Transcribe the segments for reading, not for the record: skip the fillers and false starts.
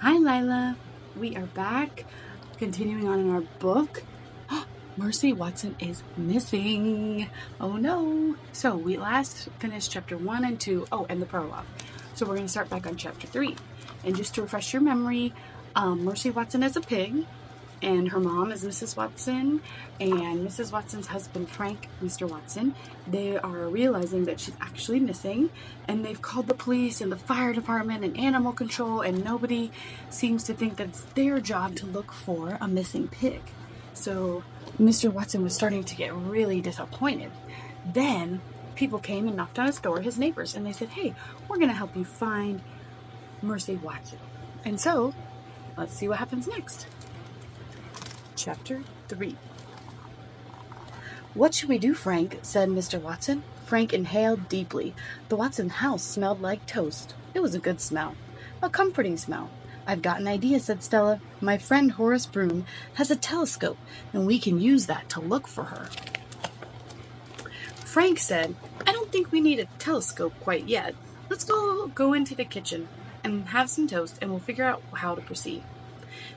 Hi, Lilah. We are back, continuing on in our book. Mercy Watson is missing. Oh no. So we last finished chapter 1 and 2. Oh, and the prologue. So we're going to start back on chapter 3. And just to refresh your memory, Mercy Watson is a pig, and her mom is Mrs. Watson, and Mrs. Watson's husband, Frank, Mr. Watson, they are realizing that she's actually missing, and they've called the police and the fire department and animal control, and nobody seems to think that it's their job to look for a missing pig. So Mr. Watson was starting to get really disappointed. Then people came and knocked on his door, his neighbors, and they said, "Hey, we're going to help you find Mercy Watson." And so let's see what happens next. Chapter 3. "What should we do, Frank?" said Mr. Watson. Frank inhaled deeply. The Watson house smelled like toast. It was a good smell, a comforting smell. "I've got an idea," said Stella. "My friend Horace Broom has a telescope, and we can use that to look for her." Frank said, "I don't think we need a telescope quite yet. Let's go into the kitchen and have some toast, and we'll figure out how to proceed."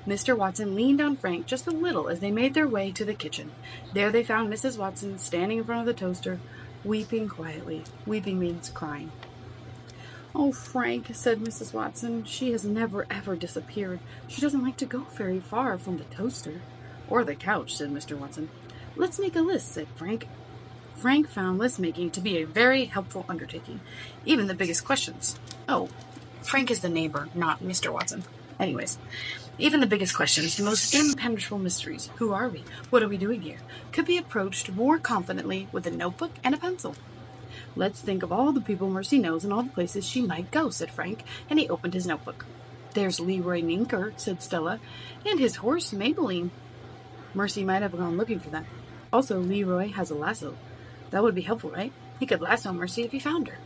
Mr. Watson leaned on Frank just a little as they made their way to the kitchen. There they found Mrs. Watson standing in front of the toaster, weeping quietly. Weeping means crying. "Oh, Frank," said Mrs. Watson, "she has never ever disappeared. She doesn't like to go very far from the toaster." "Or the couch," said Mr. Watson. "Let's make a list," said Frank. Frank found list-making to be a very helpful undertaking. Even the biggest questions. Oh, Frank is the neighbor, not Mr. Watson. Anyways, even the biggest questions, the most impenetrable mysteries, who are we, what are we doing here, could be approached more confidently with a notebook and a pencil. "Let's think of all the people Mercy knows and all the places she might go," said Frank, and he opened his notebook. "There's Leroy Ninker," said Stella, "and his horse, Maybelline. Mercy might have gone looking for them. Also, Leroy has a lasso. That would be helpful, right? He could lasso Mercy if he found her."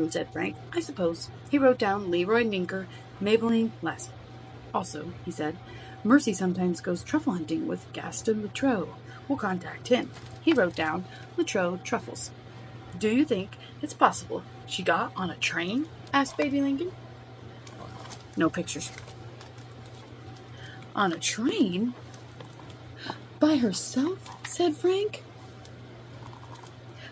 Said Frank. "I suppose." He wrote down Leroy Ninker, Maybelline, lasso. "Also," he said, "Mercy sometimes goes truffle hunting with Gaston Latrobe. We'll contact him." He wrote down Latrobe truffles. "Do you think it's possible she got on a train?" asked Baby Lincoln. No pictures. "On a train? By herself?" said Frank.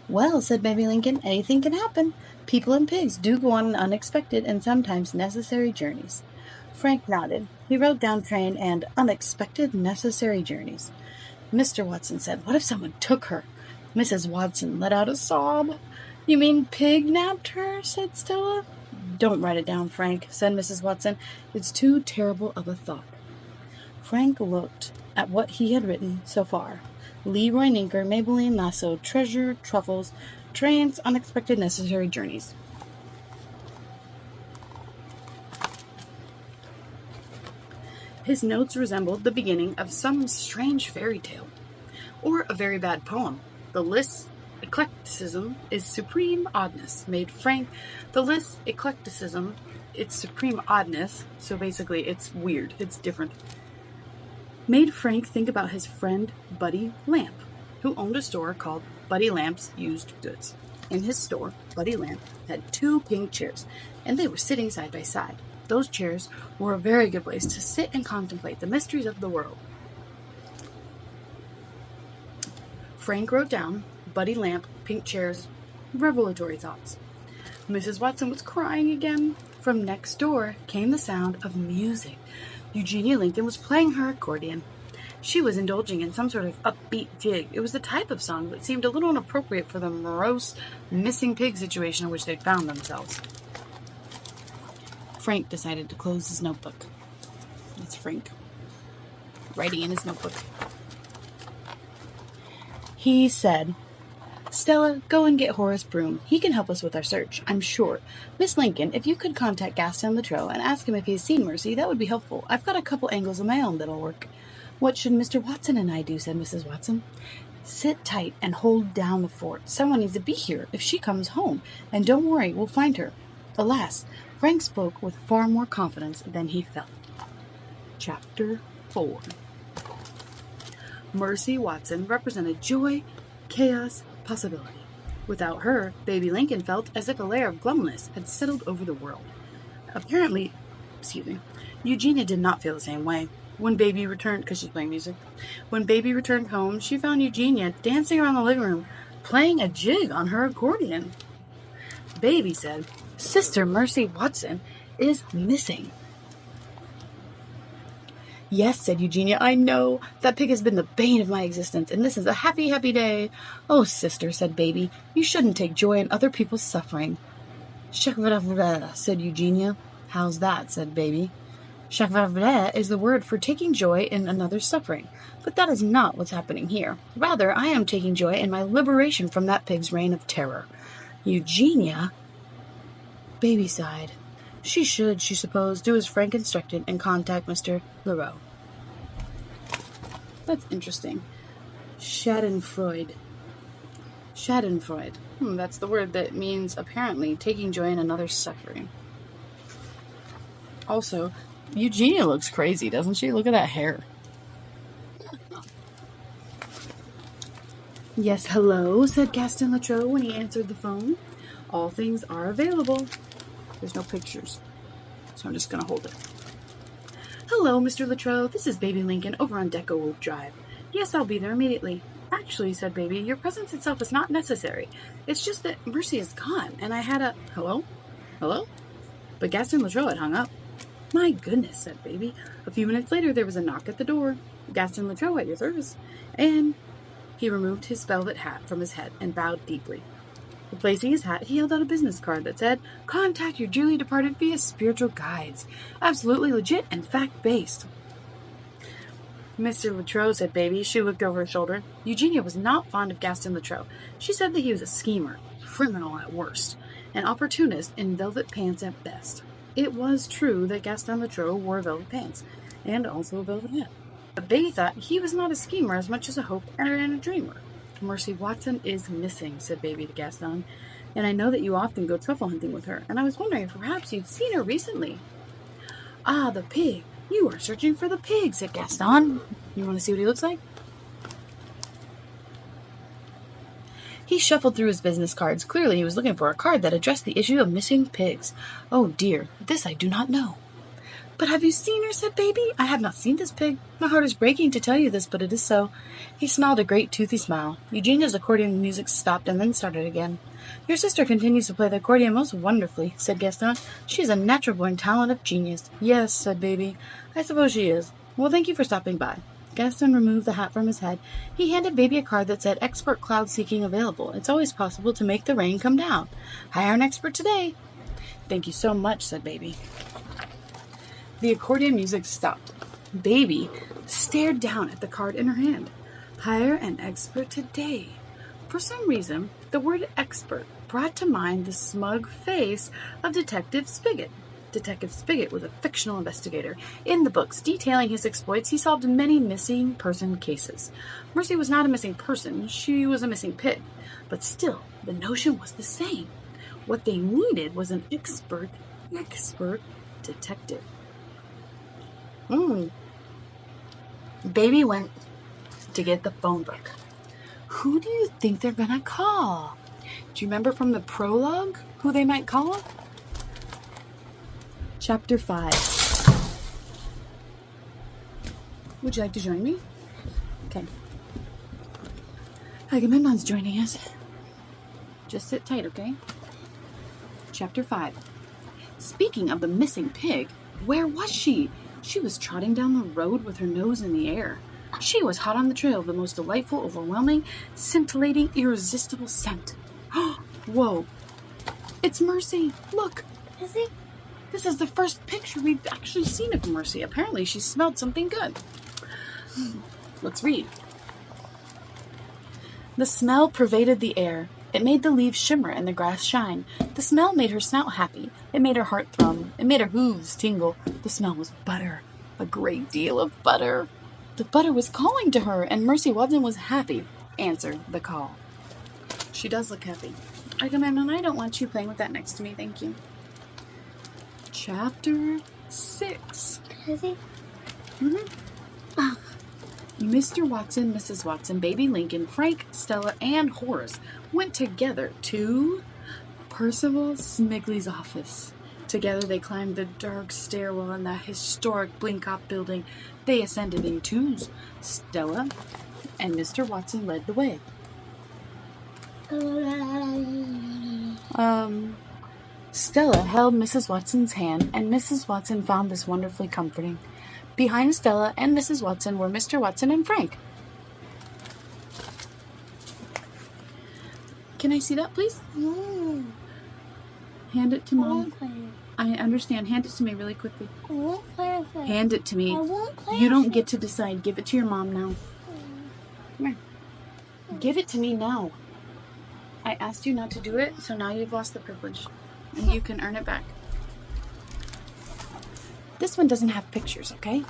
"Well," said Baby Lincoln, "anything can happen. People and pigs do go on unexpected and sometimes necessary journeys." Frank nodded. He wrote down train and unexpected necessary journeys. Mr. Watson said, "What if someone took her?" Mrs. Watson let out a sob. "You mean pig napped her?" said Stella. "Don't write it down, Frank," said Mrs. Watson. "It's too terrible of a thought." Frank looked at what he had written so far. Leroy Ninker, Maybelline, lasso, treasure, truffles, trains, unexpected necessary journeys. His notes resembled the beginning of some strange fairy tale, or a very bad poem. The list's eclecticism is supreme oddness made Frank. The list's eclecticism, its supreme oddness, so basically it's weird, it's different, made Frank think about his friend Buddy Lamp, who owned a store called Buddy Lamp's Used Goods. In his store, Buddy Lamp had 2 pink chairs, and they were sitting side by side. Those chairs were a very good place to sit and contemplate the mysteries of the world. Frank wrote down Buddy Lamp, pink chairs, revelatory thoughts. Mrs. Watson was crying again. From next door came the sound of music. Eugenia Lincoln was playing her accordion. She was indulging in some sort of upbeat jig. It was the type of song that seemed a little inappropriate for the morose, missing pig situation in which they'd found themselves. Frank decided to close his notebook. That's Frank, writing in his notebook. He said, "Stella, go and get Horace Broom. He can help us with our search, I'm sure. Miss Lincoln, if you could contact Gaston Latrobe and ask him if he's seen Mercy, that would be helpful. I've got a couple angles of my own that'll work." "What should Mr. Watson and I do?" said Mrs. Watson. "Sit tight and hold down the fort. Someone needs to be here if she comes home. And don't worry, we'll find her." Alas, Frank spoke with far more confidence than he felt. Chapter 4. Mercy Watson represented joy, chaos, possibility. Without her, Baby Lincoln felt as if a layer of glumness had settled over the world. Apparently, Eugenia did not feel the same way. When Baby returned, because she's playing music, when Baby returned home, she found Eugenia dancing around the living room, playing a jig on her accordion. Baby said, "Sister Mercy Watson is missing." "Yes," said Eugenia, "I know. That pig has been the bane of my existence, and this is a happy, happy day." "Oh, sister," said Baby, "you shouldn't take joy in other people's suffering." "Chakravra," said Eugenia. "How's that?" said Baby. "Chakravra is the word for taking joy in another's suffering, but that is not what's happening here. Rather, I am taking joy in my liberation from that pig's reign of terror." Eugenia? Baby sighed. She should, she supposed, do as Frank instructed and contact Mr. Leroux. That's interesting. Schadenfreude. Schadenfreude. That's the word that means, apparently, taking joy in another's suffering. Also, Eugenia looks crazy, doesn't she? Look at that hair. "Yes, hello," said Gaston Latrobe when he answered the phone. "All things are available." There's no pictures, so I'm just going to hold it. "Hello, Mr. Latrobe. This is Baby Lincoln over on Deco Oak Drive." "Yes, I'll be there immediately." "Actually," said Baby, "your presence itself is not necessary. It's just that Mercy is gone, and I had a—" "Hello? Hello?" But Gaston Latrobe had hung up. "My goodness," said Baby. A few minutes later, there was a knock at the door. "Gaston Latrobe at your service." And he removed his velvet hat from his head and bowed deeply. Replacing his hat, he held out a business card that said, "Contact your dearly departed via spiritual guides. Absolutely legit and fact-based." "Mr. Latrobe," said Baby. She looked over her shoulder. Eugenia was not fond of Gaston Latrobe. She said that he was a schemer, criminal at worst, an opportunist in velvet pants at best. It was true that Gaston Latrobe wore velvet pants, and also a velvet hat. But Baby thought he was not a schemer as much as a hope and a dreamer. "Mercy Watson is missing," said Baby to Gaston, "and I know that you often go truffle hunting with her, and I was wondering if perhaps you'd seen her recently." "Ah, the pig. You are searching for the pig," said Gaston. "You want to see what he looks like?" He shuffled through his business cards. Clearly he was looking for a card that addressed the issue of missing pigs. "Oh dear, this I do not know." "But have you seen her?" said Baby. "I have not seen this pig. My heart is breaking to tell you this, but it is so." He smiled a great toothy smile. Eugenia's accordion music stopped and then started again. "Your sister continues to play the accordion most wonderfully," said Gaston. "She is a natural-born talent of genius." "Yes," said Baby. "I suppose she is. Well, thank you for stopping by." Gaston removed the hat from his head. He handed Baby a card that said, "Expert cloud seeking available. It's always possible to make the rain come down. Hire an expert today." "Thank you so much," said Baby. The accordion music stopped. Baby stared down at the card in her hand. "Hire an expert today." For some reason, the word expert brought to mind the smug face of Detective Spigot. Detective Spigot was a fictional investigator. In the books detailing his exploits, he solved many missing person cases. Mercy was not a missing person. She was a missing pig. But still, the notion was the same. What they needed was an expert detective. Baby went to get the phone book. Who do you think they're gonna call? Do you remember from the prologue who they might call? Chapter 5. Would you like to join me? Okay. Agamemnon's joining us. Just sit tight, okay? Chapter 5. Speaking of the missing pig, where was she? She was trotting down the road with her nose in the air. She was hot on the trail of the most delightful, overwhelming, scintillating, irresistible scent. Whoa. It's Mercy. Look. Is it? This is the first picture we've actually seen of Mercy. Apparently she smelled something good. Let's read. The smell pervaded the air. It made the leaves shimmer and the grass shine. The smell made her snout happy. It made her heart thrum. It made her hooves tingle. The smell was butter. A great deal of butter. The butter was calling to her, and Mercy Watson was happy. Answer the call. She does look happy. Agamemnon, I don't want you playing with that next to me, thank you. Chapter 6. Is he? Mr. Watson, Mrs. Watson, Baby Lincoln, Frank, Stella, and Horace went together to Percival Smigley's office Together they climbed the dark stairwell in the historic Blinkop building. They ascended in twos. Stella and Mr. Watson led the way. Stella held Mrs. Watson's hand, and Mrs. Watson found this wonderfully comforting. Behind Stella and Mrs. Watson were Mr. Watson and Frank. Can I see that, please? No. Hand it to I Mom. won't play it. I understand. Hand it to me really quickly. I won't play with it. Hand it to me. I won't play You don't with get to decide. Give it to your mom now. Come here. Give it to me now. I asked you not to do it, so now you've lost the privilege. And you can earn it back. This one doesn't have pictures, okay?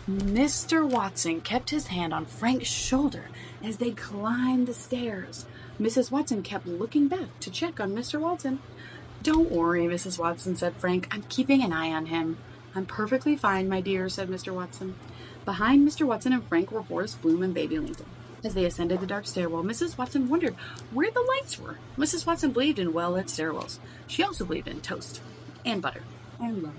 Mr. Watson kept his hand on Frank's shoulder as they climbed the stairs. Mrs. Watson kept looking back to check on Mr. Watson. Don't worry, Mrs. Watson, said Frank. I'm keeping an eye on him. I'm perfectly fine, my dear, said Mr. Watson. Behind Mr. Watson and Frank were Horace Bloom and Baby Lincoln. As they ascended the dark stairwell, Mrs. Watson wondered where the lights were. Mrs. Watson believed in well-lit stairwells. She also believed in toast and butter and love.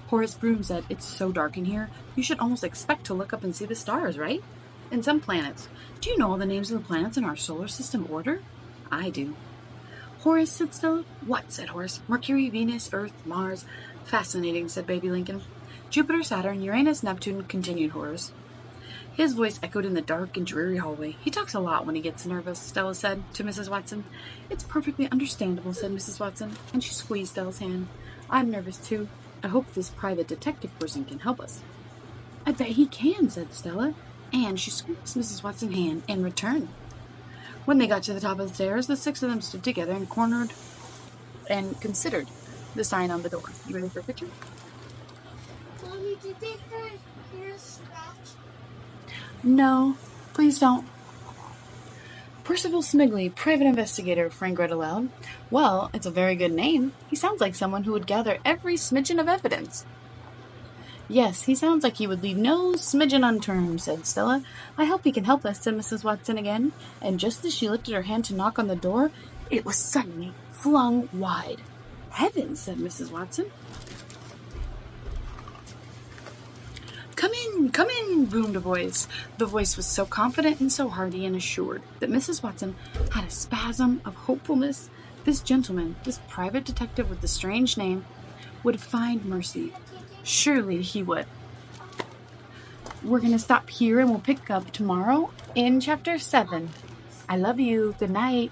Horace Bloom said, it's so dark in here, you should almost expect to look up and see the stars, right? And some planets. Do you know all the names of the planets in our solar system order? I do. Horace, said Stella. What, said Horace. Mercury, Venus, Earth, Mars. Fascinating, said Baby Lincoln. Jupiter, Saturn, Uranus, Neptune, continued Horace. His voice echoed in the dark and dreary hallway. He talks a lot when he gets nervous, Stella said to Mrs. Watson. It's perfectly understandable, said Mrs. Watson, and she squeezed Stella's hand. I'm nervous, too. I hope this private detective person can help us. I bet he can, said Stella, and she squeezed Mrs. Watson's hand in return. When they got to the top of the stairs, the six of them stood together and cornered and considered the sign on the door. You ready for a picture? Mommy, did they hear a scratch? No, please don't. Percival Smigley, private investigator, Frank read aloud. Well, it's a very good name. He sounds like someone who would gather every smidgen of evidence. Yes, he sounds like he would leave no smidgen unturned, said Stella. I hope he can help us, said Mrs. Watson again, and just as she lifted her hand to knock on the door, it was suddenly flung wide. Heavens, said Mrs. Watson. Come in, boomed a voice. The voice was so confident and so hearty and assured that Mrs. Watson had a spasm of hopefulness. This gentleman, this private detective with the strange name, would find mercy. Surely he would. We're going to stop here and we'll pick up tomorrow in Chapter 7. I love you. Good night.